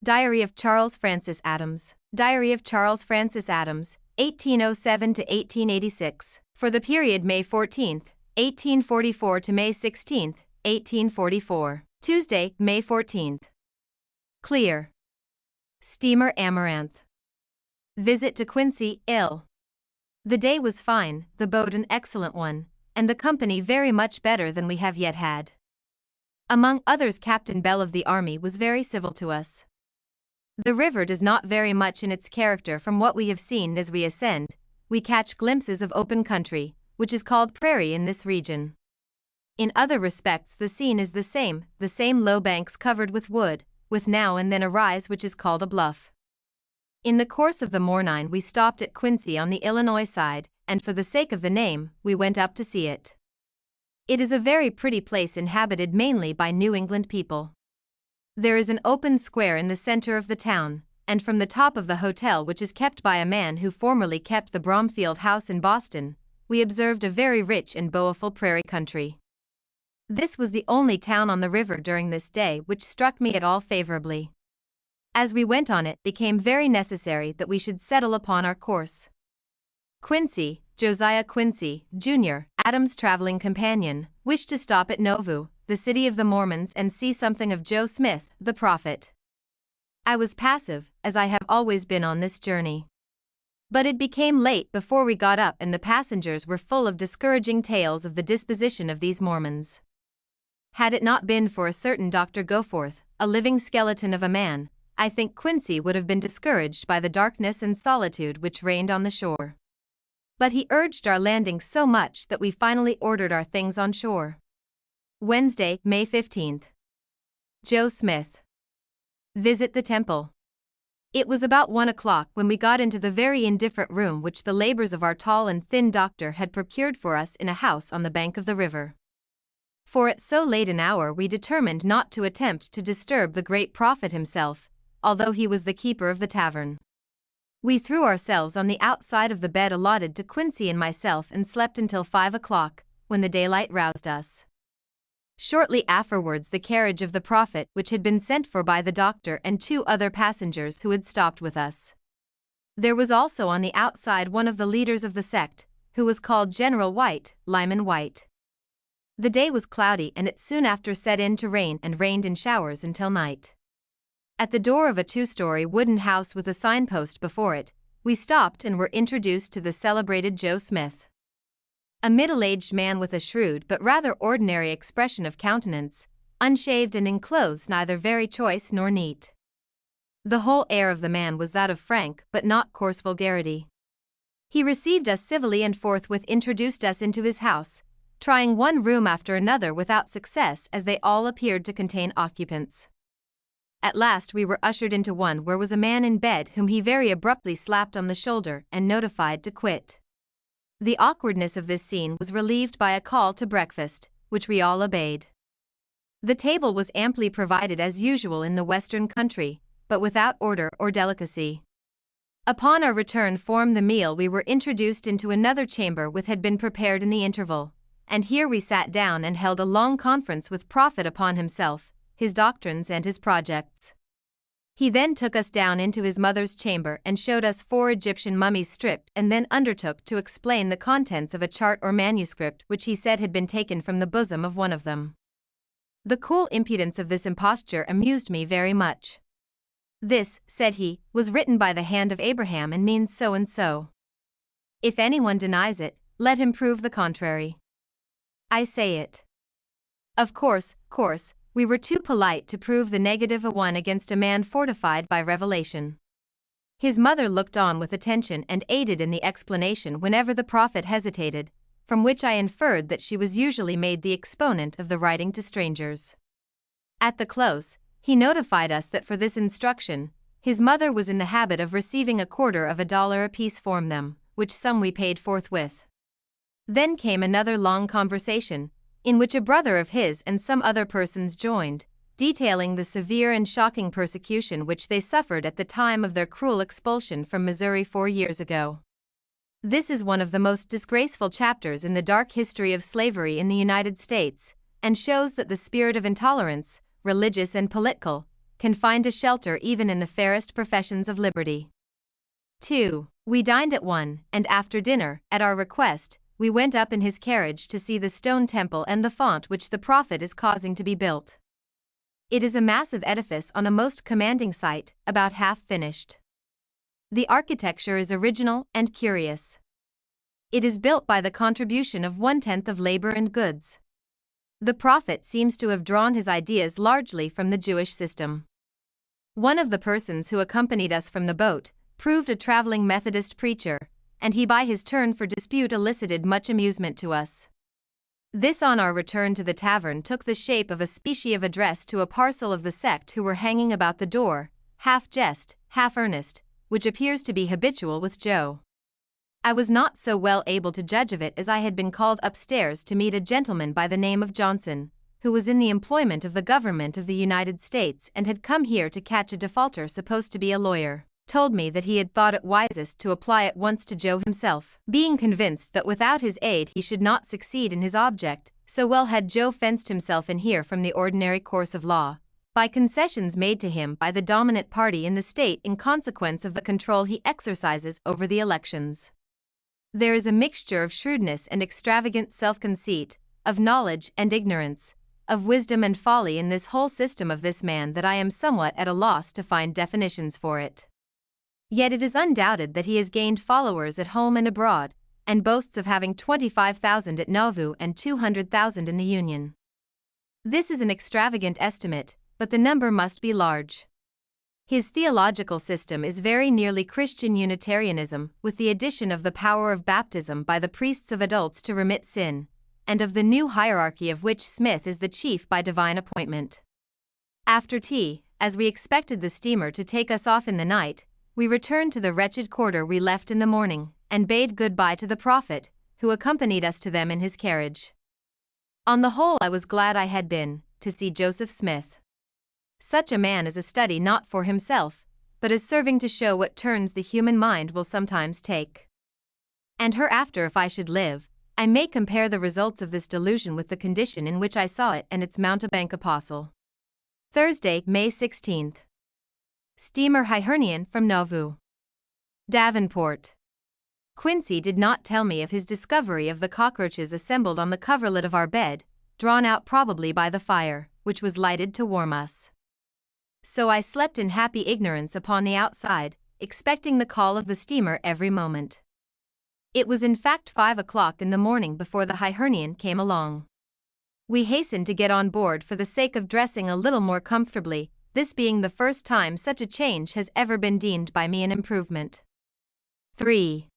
Diary of Charles Francis Adams. Diary of Charles Francis Adams, 1807 to 1886. For the period May 14, 1844 to May 16, 1844. Tuesday, May 14. Clear. Steamer Amaranth. Visit to Quincy, ill. The day was fine, the boat an excellent one, and the company very much better than we have yet had. Among others, Captain Bell of the Army was very civil to us. The river does not vary much in its character from what we have seen as we ascend. We catch glimpses of open country, which is called prairie in this region. In other respects the scene is the same low banks covered with wood, with now and then a rise which is called a bluff. In the course of the morning we stopped at Quincy on the Illinois side, and for the sake of the name, we went up to see it. It is a very pretty place inhabited mainly by New England people. There is an open square in the center of the town, and from the top of the hotel, which is kept by a man who formerly kept the Bromfield House in Boston, we observed a very rich and beautiful prairie country. This was the only town on the river during this day which struck me at all favorably. As we went on, it became very necessary that we should settle upon our course. Quincy, Josiah Quincy, Jr., Adams' traveling companion, wished to stop at Nauvoo, the city of the Mormons, and see something of Joe Smith, the prophet. I was passive, as I have always been on this journey. But it became late before we got up, and the passengers were full of discouraging tales of the disposition of these Mormons. Had it not been for a certain Dr. Goforth, a living skeleton of a man, I think Quincy would have been discouraged by the darkness and solitude which reigned on the shore. But he urged our landing so much that we finally ordered our things on shore. Wednesday, May 15. Joe Smith. Visit the temple. It was about 1 o'clock when we got into the very indifferent room which the labors of our tall and thin doctor had procured for us in a house on the bank of the river. For at so late an hour we determined not to attempt to disturb the great prophet himself, although he was the keeper of the tavern. We threw ourselves on the outside of the bed allotted to Quincy and myself and slept until 5 o'clock, when the daylight roused us. Shortly afterwards the carriage of the prophet, which had been sent for by the doctor and 2 other passengers who had stopped with us. There was also on the outside one of the leaders of the sect, who was called General White, Lyman White. The day was cloudy, and it soon after set in to rain, and rained in showers until night. At the door of a 2-story wooden house with a signpost before it, we stopped and were introduced to the celebrated Joe Smith. A middle-aged man with a shrewd but rather ordinary expression of countenance, unshaved and in clothes neither very choice nor neat. The whole air of the man was that of frank but not coarse vulgarity. He received us civilly and forthwith introduced us into his house, trying one room after another without success, as they all appeared to contain occupants. At last we were ushered into one where was a man in bed whom he very abruptly slapped on the shoulder and notified to quit. The awkwardness of this scene was relieved by a call to breakfast, which we all obeyed. The table was amply provided as usual in the western country, but without order or delicacy. Upon our return from the meal we were introduced into another chamber which had been prepared in the interval, and here we sat down and held a long conference with Prophet upon himself, his doctrines and his projects. He then took us down into his mother's chamber and showed us 4 Egyptian mummies stripped, and then undertook to explain the contents of a chart or manuscript which he said had been taken from the bosom of one of them. The cool impudence of this imposture amused me very much. This, said he, was written by the hand of Abraham and means so and so. If anyone denies it, let him prove the contrary. I say it. Of course, we were too polite to prove the negative one against a man fortified by revelation. His mother looked on with attention and aided in the explanation whenever the prophet hesitated, from which I inferred that she was usually made the exponent of the writing to strangers. At the close, he notified us that for this instruction, his mother was in the habit of receiving $0.25 apiece from them, which sum we paid forthwith. Then came another long conversation, in which a brother of his and some other persons joined, detailing the severe and shocking persecution which they suffered at the time of their cruel expulsion from Missouri 4 years ago. This is one of the most disgraceful chapters in the dark history of slavery in the United States, and shows that the spirit of intolerance, religious and political, can find a shelter even in the fairest professions of liberty. 2. We dined at 1, and after dinner, at our request, we went up in his carriage to see the stone temple and the font which the Prophet is causing to be built. It is a massive edifice on a most commanding site, about half finished. The architecture is original and curious. It is built by the contribution of 1/10 of labor and goods. The Prophet seems to have drawn his ideas largely from the Jewish system. One of the persons who accompanied us from the boat proved a traveling Methodist preacher, and he by his turn for dispute elicited much amusement to us. This on our return to the tavern took the shape of a species of address to a parcel of the sect who were hanging about the door, half jest, half earnest, which appears to be habitual with Joe. I was not so well able to judge of it as I had been called upstairs to meet a gentleman by the name of Johnson, who was in the employment of the government of the United States and had come here to catch a defaulter supposed to be a lawyer, told me that he had thought it wisest to apply at once to Joe himself, being convinced that without his aid he should not succeed in his object, so well had Joe fenced himself in here from the ordinary course of law, by concessions made to him by the dominant party in the state in consequence of the control he exercises over the elections. There is a mixture of shrewdness and extravagant self-conceit, of knowledge and ignorance, of wisdom and folly in this whole system of this man that I am somewhat at a loss to find definitions for it. Yet it is undoubted that he has gained followers at home and abroad, and boasts of having 25,000 at Nauvoo and 200,000 in the Union. This is an extravagant estimate, but the number must be large. His theological system is very nearly Christian Unitarianism, with the addition of the power of baptism by the priests of adults to remit sin, and of the new hierarchy of which Smith is the chief by divine appointment. After tea, as we expected the steamer to take us off in the night, we returned to the wretched quarter we left in the morning, and bade good-bye to the Prophet, who accompanied us to them in his carriage. On the whole I was glad I had been, to see Joseph Smith. Such a man is a study not for himself, but as serving to show what turns the human mind will sometimes take. And hereafter if I should live, I may compare the results of this delusion with the condition in which I saw it and its mountebank apostle. Thursday, May 16th. Steamer Hibernian from Nauvoo. Davenport. Quincy did not tell me of his discovery of the cockroaches assembled on the coverlet of our bed, drawn out probably by the fire, which was lighted to warm us. So I slept in happy ignorance upon the outside, expecting the call of the steamer every moment. It was in fact 5 o'clock in the morning before the Hibernian came along. We hastened to get on board for the sake of dressing a little more comfortably, this being the first time such a change has ever been deemed by me an improvement. 3.